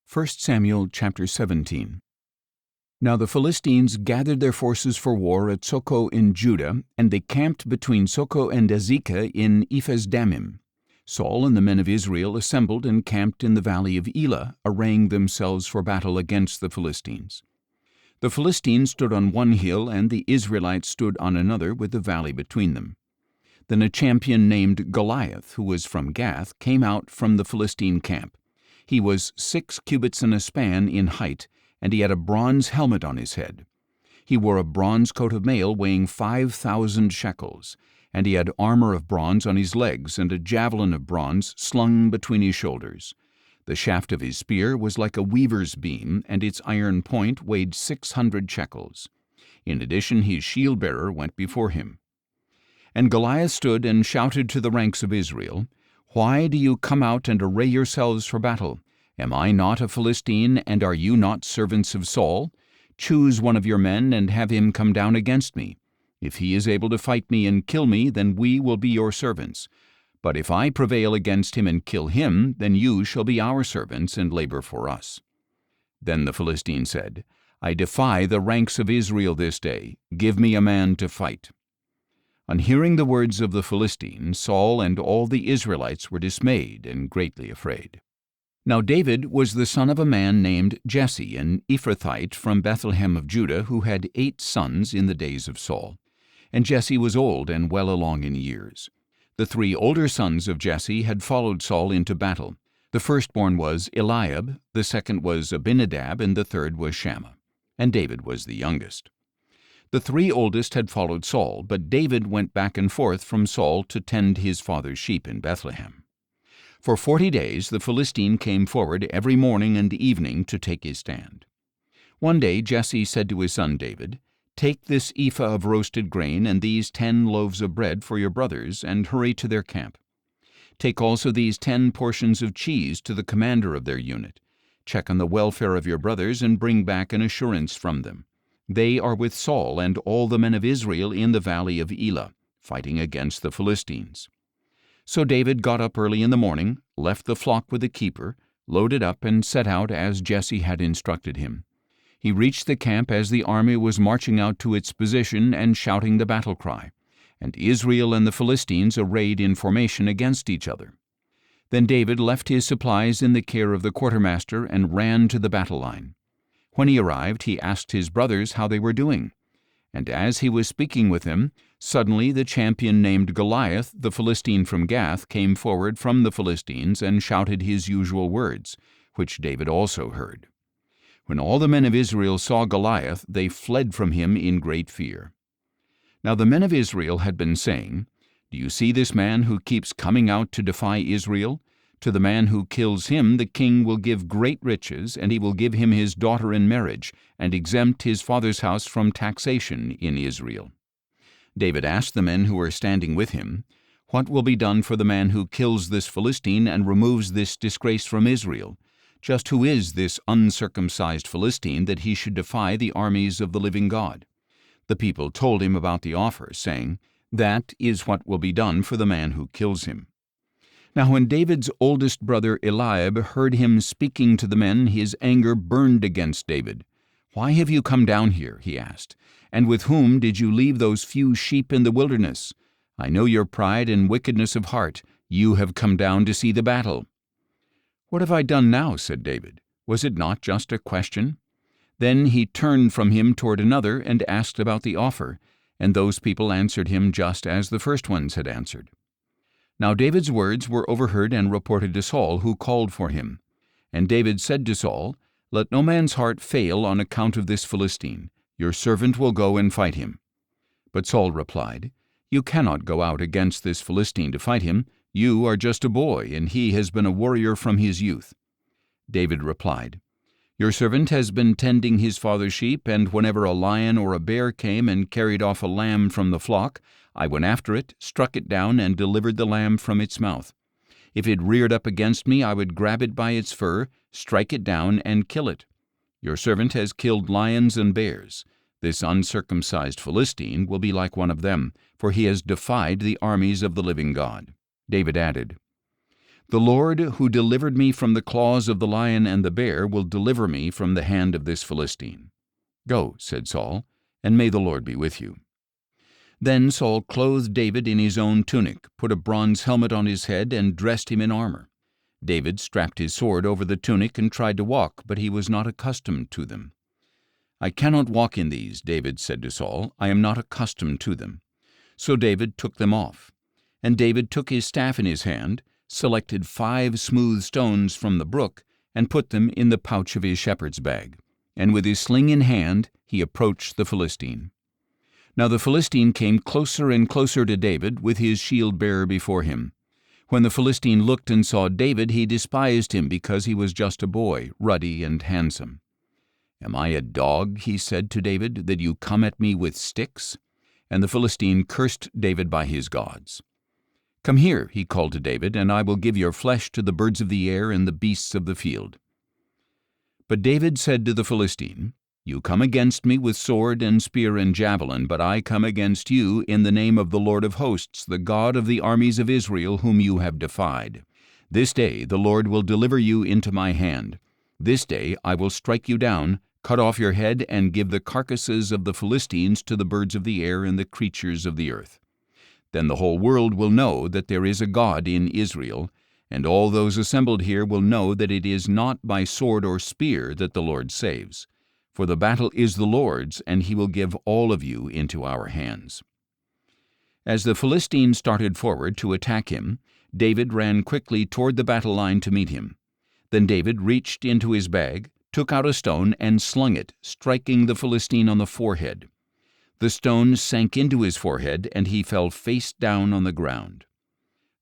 1 Samuel chapter 17. Now the Philistines gathered their forces for war at Socoh in Judah, and they camped between Socoh and Azekah in Ephes-dammim. Saul and the men of Israel assembled and camped in the valley of Elah, arraying themselves for battle against the Philistines. The Philistines stood on one hill, and the Israelites stood on another, with the valley between them. Then a champion named Goliath, who was from Gath, came out from the Philistine camp. He was 6 cubits and a span in height, and he had a bronze helmet on his head. He wore a bronze coat of mail weighing 5,000 shekels, and he had armor of bronze on his legs and a javelin of bronze slung between his shoulders. The shaft of his spear was like a weaver's beam, and its iron point weighed 600 shekels. In addition, his shield-bearer went before him. And Goliath stood and shouted to the ranks of Israel, "Why do you come out and array yourselves for battle? Am I not a Philistine, and are you not servants of Saul? Choose one of your men and have him come down against me. If he is able to fight me and kill me, then we will be your servants. But if I prevail against him and kill him, then you shall be our servants and labor for us." Then the Philistine said, "I defy the ranks of Israel this day. Give me a man to fight." On hearing the words of the Philistine, Saul and all the Israelites were dismayed and greatly afraid. Now David was the son of a man named Jesse, an Ephrathite from Bethlehem of Judah, who had 8 sons in the days of Saul. And Jesse was old and well along in years. The 3 older sons of Jesse had followed Saul into battle. The firstborn was Eliab, the second was Abinadab, and the third was Shammah. And David was the youngest. The 3 oldest had followed Saul, but David went back and forth from Saul to tend his father's sheep in Bethlehem. For 40 days the Philistine came forward every morning and evening to take his stand. One day Jesse said to his son David, "Take this ephah of roasted grain and these 10 loaves of bread for your brothers, and hurry to their camp. Take also these 10 portions of cheese to the commander of their unit. Check on the welfare of your brothers and bring back an assurance from them. They are with Saul and all the men of Israel in the valley of Elah, fighting against the Philistines." So David got up early in the morning, left the flock with the keeper, loaded up, and set out as Jesse had instructed him. He reached the camp as the army was marching out to its position and shouting the battle cry, and Israel and the Philistines arrayed in formation against each other. Then David left his supplies in the care of the quartermaster and ran to the battle line. When he arrived, he asked his brothers how they were doing. And as he was speaking with them, suddenly the champion named Goliath, the Philistine from Gath, came forward from the Philistines and shouted his usual words, which David also heard. When all the men of Israel saw Goliath, they fled from him in great fear. Now the men of Israel had been saying, "Do you see this man who keeps coming out to defy Israel? To the man who kills him the king will give great riches, and he will give him his daughter in marriage, and exempt his father's house from taxation in Israel." David asked the men who were standing with him, "What will be done for the man who kills this Philistine and removes this disgrace from Israel? Just who is this uncircumcised Philistine that he should defy the armies of the living God?" The people told him about the offer, saying, "That is what will be done for the man who kills him." Now when David's oldest brother Eliab heard him speaking to the men, his anger burned against David. "Why have you come down here?" he asked. "And with whom did you leave those few sheep in the wilderness? I know your pride and wickedness of heart. You have come down to see the battle." "What have I done now?" said David. "Was it not just a question?" Then he turned from him toward another and asked about the offer, and those people answered him just as the first ones had answered. Now David's words were overheard and reported to Saul, who called for him. And David said to Saul, "Let no man's heart fail on account of this Philistine. Your servant will go and fight him." But Saul replied, "You cannot go out against this Philistine to fight him. You are just a boy, and he has been a warrior from his youth." David replied, "Your servant has been tending his father's sheep, and whenever a lion or a bear came and carried off a lamb from the flock, I went after it, struck it down, and delivered the lamb from its mouth. If it reared up against me, I would grab it by its fur, strike it down, and kill it. Your servant has killed lions and bears. This uncircumcised Philistine will be like one of them, for he has defied the armies of the living God." David added, The Lord who delivered me from the claws of the lion and the bear will deliver me from the hand of this Philistine." "Go," said Saul, "and may the Lord be with you." Then Saul clothed David in his own tunic, put a bronze helmet on his head, and dressed him in armor. David strapped his sword over the tunic and tried to walk, but he was not accustomed to them. "I cannot walk in these," David said to Saul. "I am not accustomed to them." So David took them off. And David took his staff in his hand, selected 5 smooth stones from the brook, and put them in the pouch of his shepherd's bag. And with his sling in hand, he approached the Philistine. Now the Philistine came closer and closer to David, with his shield-bearer before him. When the Philistine looked and saw David, he despised him because he was just a boy, ruddy and handsome. "Am I a dog," he said to David, "that you come at me with sticks?" And the Philistine cursed David by his gods. "Come here," he called to David, "and I will give your flesh to the birds of the air and the beasts of the field." But David said to the Philistine, "You come against me with sword and spear and javelin, but I come against you in the name of the Lord of hosts, the God of the armies of Israel, whom you have defied. This day the Lord will deliver you into my hand. This day I will strike you down, cut off your head, and give the carcasses of the Philistines to the birds of the air and the creatures of the earth. Then the whole world will know that there is a God in Israel, and all those assembled here will know that it is not by sword or spear that the Lord saves. For the battle is the Lord's, and he will give all of you into our hands." As the Philistine started forward to attack him, David ran quickly toward the battle line to meet him. Then David reached into his bag, took out a stone, and slung it, striking the Philistine on the forehead. The stone sank into his forehead, and he fell face down on the ground.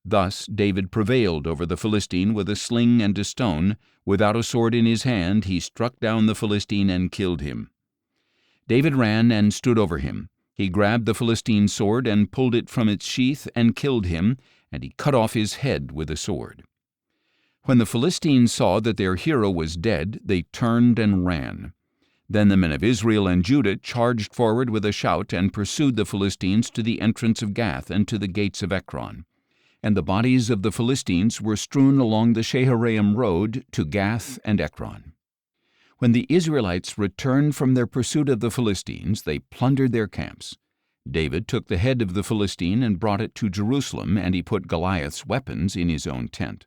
Thus David prevailed over the Philistine with a sling and a stone. Without a sword in his hand, he struck down the Philistine and killed him. David ran and stood over him. He grabbed the Philistine's sword and pulled it from its sheath and killed him, and he cut off his head with a sword. When the Philistines saw that their hero was dead, they turned and ran. Then the men of Israel and Judah charged forward with a shout and pursued the Philistines to the entrance of Gath and to the gates of Ekron. And the bodies of the Philistines were strewn along the Shaharaim road to Gath and Ekron. When the Israelites returned from their pursuit of the Philistines, they plundered their camps. David took the head of the Philistine and brought it to Jerusalem, and he put Goliath's weapons in his own tent.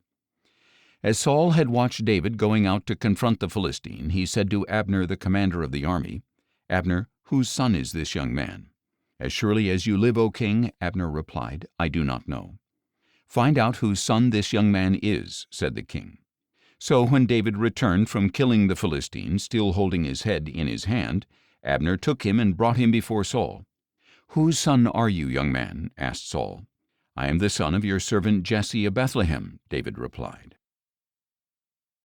As Saul had watched David going out to confront the Philistine, he said to Abner, the commander of the army, "Abner, whose son is this young man?" "As surely as you live, O king," Abner replied, "I do not know." "Find out whose son this young man is," said the king. So when David returned from killing the Philistine, still holding his head in his hand, Abner took him and brought him before Saul. "Whose son are you, young man?" asked Saul. "I am the son of your servant Jesse of Bethlehem," David replied.